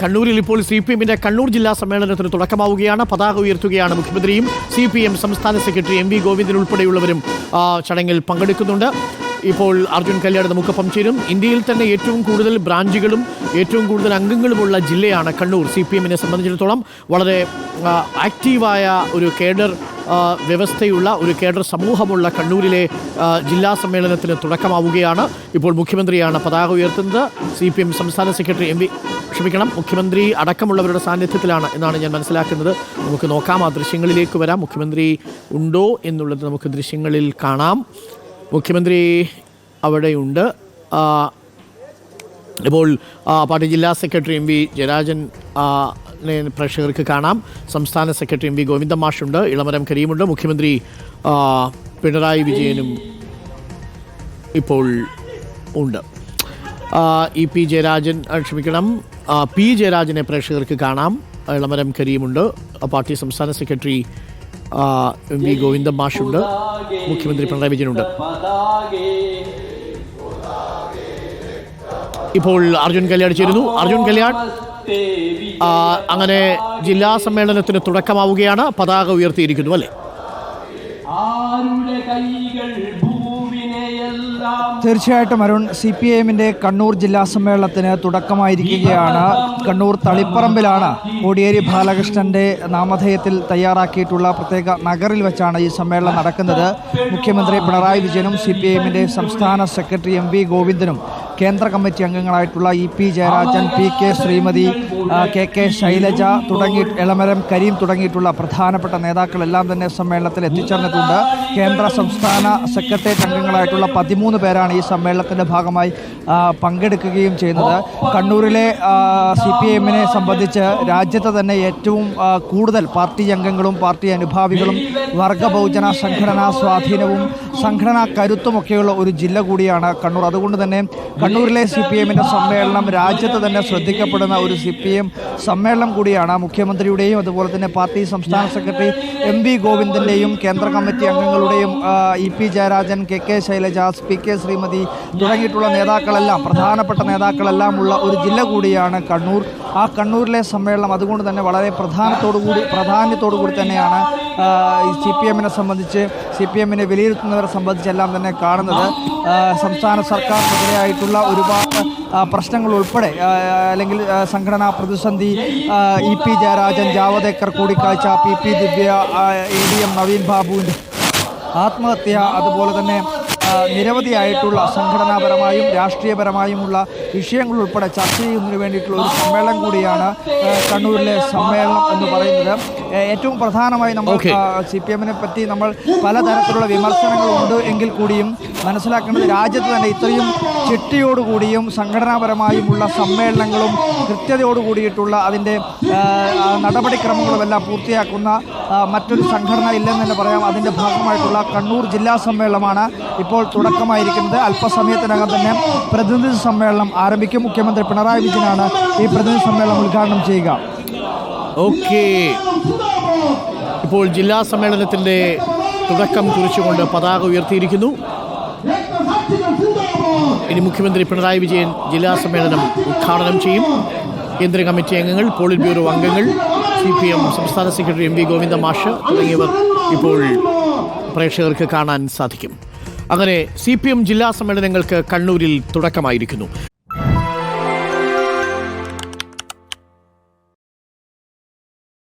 കണ്ണൂരിൽ ഇപ്പോൾ CPM-ന്റെ കണ്ണൂർ ജില്ലാ സമ്മേളനത്തിന് തുടക്കമാവുകയാണ്. പതാക ഉയർത്തുകയാണ് മുഖ്യമന്ത്രിയും. CPM സംസ്ഥാന സെക്രട്ടറി MV ഗോവിന്ദൻ ഉൾപ്പെടെയുള്ളവരും ചടങ്ങിൽ പങ്കെടുക്കുന്നുണ്ട്. ഇപ്പോൾ അർജുൻ കല്യാട് നമുക്കൊപ്പം ചേരും. ഇന്ത്യയിൽ തന്നെ ഏറ്റവും കൂടുതൽ ബ്രാഞ്ചുകളും ഏറ്റവും കൂടുതൽ അംഗങ്ങളുമുള്ള ജില്ലയാണ് കണ്ണൂർ. CPM-നെ സംബന്ധിച്ചിടത്തോളം വളരെ ആക്റ്റീവായ ഒരു കേഡർ വ്യവസ്ഥയുള്ള ഒരു കേഡർ സമൂഹമുള്ള കണ്ണൂരിലെ ജില്ലാ സമ്മേളനത്തിന് തുടക്കമാവുകയാണ്. ഇപ്പോൾ മുഖ്യമന്ത്രിയാണ് പതാക ഉയർത്തുന്നത്. CPM സംസ്ഥാന സെക്രട്ടറി മുഖ്യമന്ത്രി അടക്കമുള്ളവരുടെ സാന്നിധ്യത്തിലാണ് എന്നാണ് ഞാൻ മനസ്സിലാക്കുന്നത്. നമുക്ക് നോക്കാം, ആ ദൃശ്യങ്ങളിലേക്ക് വരാം. മുഖ്യമന്ത്രി ഉണ്ടോ എന്നുള്ളത് നമുക്ക് ദൃശ്യങ്ങളിൽ കാണാം. മുഖ്യമന്ത്രി അവിടെയുണ്ട്. ഇപ്പോൾ പാർട്ടി ജില്ലാ സെക്രട്ടറി MV ജയരാജൻ പ്രേക്ഷകർക്ക് കാണാം. സംസ്ഥാന സെക്രട്ടറി MV ഗോവിന്ദൻ മാഷുണ്ട്. ഇളമരം കരീമുണ്ട്. മുഖ്യമന്ത്രി പിണറായി വിജയനും ഇപ്പോൾ ഉണ്ട്. പി ജയരാജനെ പ്രേക്ഷകർക്ക് കാണാം. ഇളമരം കരീമുണ്ട്. പാർട്ടി സംസ്ഥാന സെക്രട്ടറി MV ഗോവിന്ദൻ മാഷുണ്ട്. മുഖ്യമന്ത്രി പിണറായി വിജയനുണ്ട്. ഇപ്പോൾ അർജുൻ കല്യാട് ചേരുന്നു. അർജുൻ കല്യാട്, അങ്ങനെ ജില്ലാ സമ്മേളനത്തിന് തുടക്കമാവുകയാണ്. പതാക ഉയർത്തിയിരിക്കുന്നു അല്ലേ? തീർച്ചയായിട്ടും അരുൺ, CPM-ന്റെ കണ്ണൂർ ജില്ലാ സമ്മേളനത്തിന് തുടക്കമായിരിക്കുകയാണ്. കണ്ണൂർ തളിപ്പറമ്പിലാണ് കോടിയേരി ബാലകൃഷ്ണന്റെ നാമധേയത്തിൽ തയ്യാറാക്കിയിട്ടുള്ള പ്രത്യേക നഗറിൽ വെച്ചാണ് ഈ സമ്മേളനം നടക്കുന്നത്. മുഖ്യമന്ത്രി പിണറായി വിജയനും CPM-ന്റെ സംസ്ഥാന സെക്രട്ടറി MV ഗോവിന്ദനും കേന്ദ്ര കമ്മിറ്റി അംഗങ്ങളായിട്ടുള്ള EP Jayarajan, PK Sreemathi, KK Shailaja തുടങ്ങി എളമരം കരീം തുടങ്ങിയിട്ടുള്ള പ്രധാനപ്പെട്ട നേതാക്കളെല്ലാം തന്നെ സമ്മേളനത്തിൽ എത്തിച്ചേർന്നിട്ടുണ്ട്. കേന്ദ്ര സംസ്ഥാന സെക്രട്ടേറിയറ്റ് അംഗങ്ങളായിട്ടുള്ള 13 പേരാണ് ഈ സമ്മേളനത്തിൻ്റെ ഭാഗമായി പങ്കെടുക്കുകയും ചെയ്യുന്നത്. കണ്ണൂരിലെ CPM-നെ സംബന്ധിച്ച് രാജ്യത്ത് തന്നെ ഏറ്റവും കൂടുതൽ പാർട്ടി അംഗങ്ങളും പാർട്ടി അനുഭാവികളും വർഗ ബഹുജന സംഘടനാ സ്വാധീനവും സംഘടനാ കരുത്തുമൊക്കെയുള്ള ഒരു ജില്ല കൂടിയാണ് കണ്ണൂർ. അതുകൊണ്ട് തന്നെ കണ്ണൂരിലെ CPM-ന്റെ സമ്മേളനം രാജ്യത്ത് തന്നെ ശ്രദ്ധിക്കപ്പെടുന്ന ഒരു CPM സമ്മേളനം കൂടിയാണ്. മുഖ്യമന്ത്രിയുടെയും അതുപോലെ തന്നെ പാർട്ടി സംസ്ഥാന സെക്രട്ടറി MV ഗോവിന്ദൻ്റെയും കേന്ദ്ര കമ്മിറ്റി അംഗങ്ങളുടെയും EP Jayarajan, KK Shailaja, PK Sreemathi തുടങ്ങിയിട്ടുള്ള നേതാക്കളെല്ലാം, പ്രധാനപ്പെട്ട നേതാക്കളെല്ലാം ഉള്ള ഒരു ജില്ല കൂടിയാണ് കണ്ണൂർ. ആ കണ്ണൂരിലെ സമ്മേളനം അതുകൊണ്ട് തന്നെ വളരെ പ്രാധാന്യത്തോടു കൂടി തന്നെയാണ് CPM-നെ സംബന്ധിച്ച്, CPM-നെ വിലയിരുത്തുന്നവരെ സംബന്ധിച്ചെല്ലാം തന്നെ കാണുന്നത്. സംസ്ഥാന സർക്കാരിനെതിരെയായിട്ടുള്ള ഒരുപാട് പ്രശ്നങ്ങൾ ഉൾപ്പെടെ, അല്ലെങ്കിൽ സംഘടനാ പ്രതിസന്ധി, EP ജയരാജൻ, ജാവദേക്കർ കൂടിക്കാഴ്ച, PP ദിവ്യ, ADM നവീൻ ബാബുവിൻ്റെ ആത്മഹത്യ, അതുപോലെ തന്നെ നിരവധിയായിട്ടുള്ള സംഘടനാപരമായും രാഷ്ട്രീയപരമായുമുള്ള വിഷയങ്ങൾ ഉൾപ്പെടെ ചർച്ച ചെയ്യുന്നതിന് വേണ്ടിയിട്ടുള്ള ഒരു സമ്മേളനം കൂടിയാണ് കണ്ണൂരിലെ സമ്മേളനം എന്ന് പറയുന്നത്. ഏറ്റവും പ്രധാനമായി നമ്മൾ CPM-നെ പറ്റി നമ്മൾ പലതരത്തിലുള്ള വിമർശനങ്ങളുണ്ട് എങ്കിൽ കൂടിയും മനസ്സിലാക്കേണ്ടത് രാജ്യത്ത് തന്നെ ഇത്രയും ചിട്ടയോടുകൂടിയും സംഘടനാപരമായുമുള്ള സമ്മേളനങ്ങളും കൃത്യതയോടുകൂടിയിട്ടുള്ള അതിൻ്റെ നടപടിക്രമങ്ങളുമെല്ലാം പൂർത്തിയാക്കുന്ന മറ്റൊരു സംഘടന ഇല്ലെന്ന് തന്നെ പറയാം. അതിൻ്റെ ഭാഗമായിട്ടുള്ള കണ്ണൂർ ജില്ലാ സമ്മേളനമാണ് ഇപ്പോൾ തുടക്കമായിരിക്കുന്നത്. അല്പസമയത്തിനകം തന്നെ പ്രതിനിധി സമ്മേളനം ആരംഭിക്കും. മുഖ്യമന്ത്രി പിണറായി വിജയനാണ് ഈ പ്രതിനിധി സമ്മേളനം ഉദ്ഘാടനം ചെയ്യുക. ഇപ്പോൾ ജില്ലാ സമ്മേളനത്തിൻ്റെ തുടക്കം കുറിച്ചുകൊണ്ട് പതാക ഉയർത്തിയിരിക്കുന്നു. ഇനി മുഖ്യമന്ത്രി പിണറായി വിജയൻ ജില്ലാ സമ്മേളനം ഉദ്ഘാടനം ചെയ്യും. കേന്ദ്ര കമ്മിറ്റി അംഗങ്ങൾ, പോളിറ്റ് ബ്യൂറോ അംഗങ്ങൾ, CPM സംസ്ഥാന സെക്രട്ടറി MV ഗോവിന്ദൻ മാഷ് തുടങ്ങിയവർ ഇപ്പോൾ പ്രേക്ഷകർക്ക് കാണാൻ സാധിക്കും. അങ്ങനെ CPM ജില്ലാ സമ്മേളനങ്ങൾക്ക് കണ്ണൂരിൽ തുടക്കമായിരിക്കുന്നു.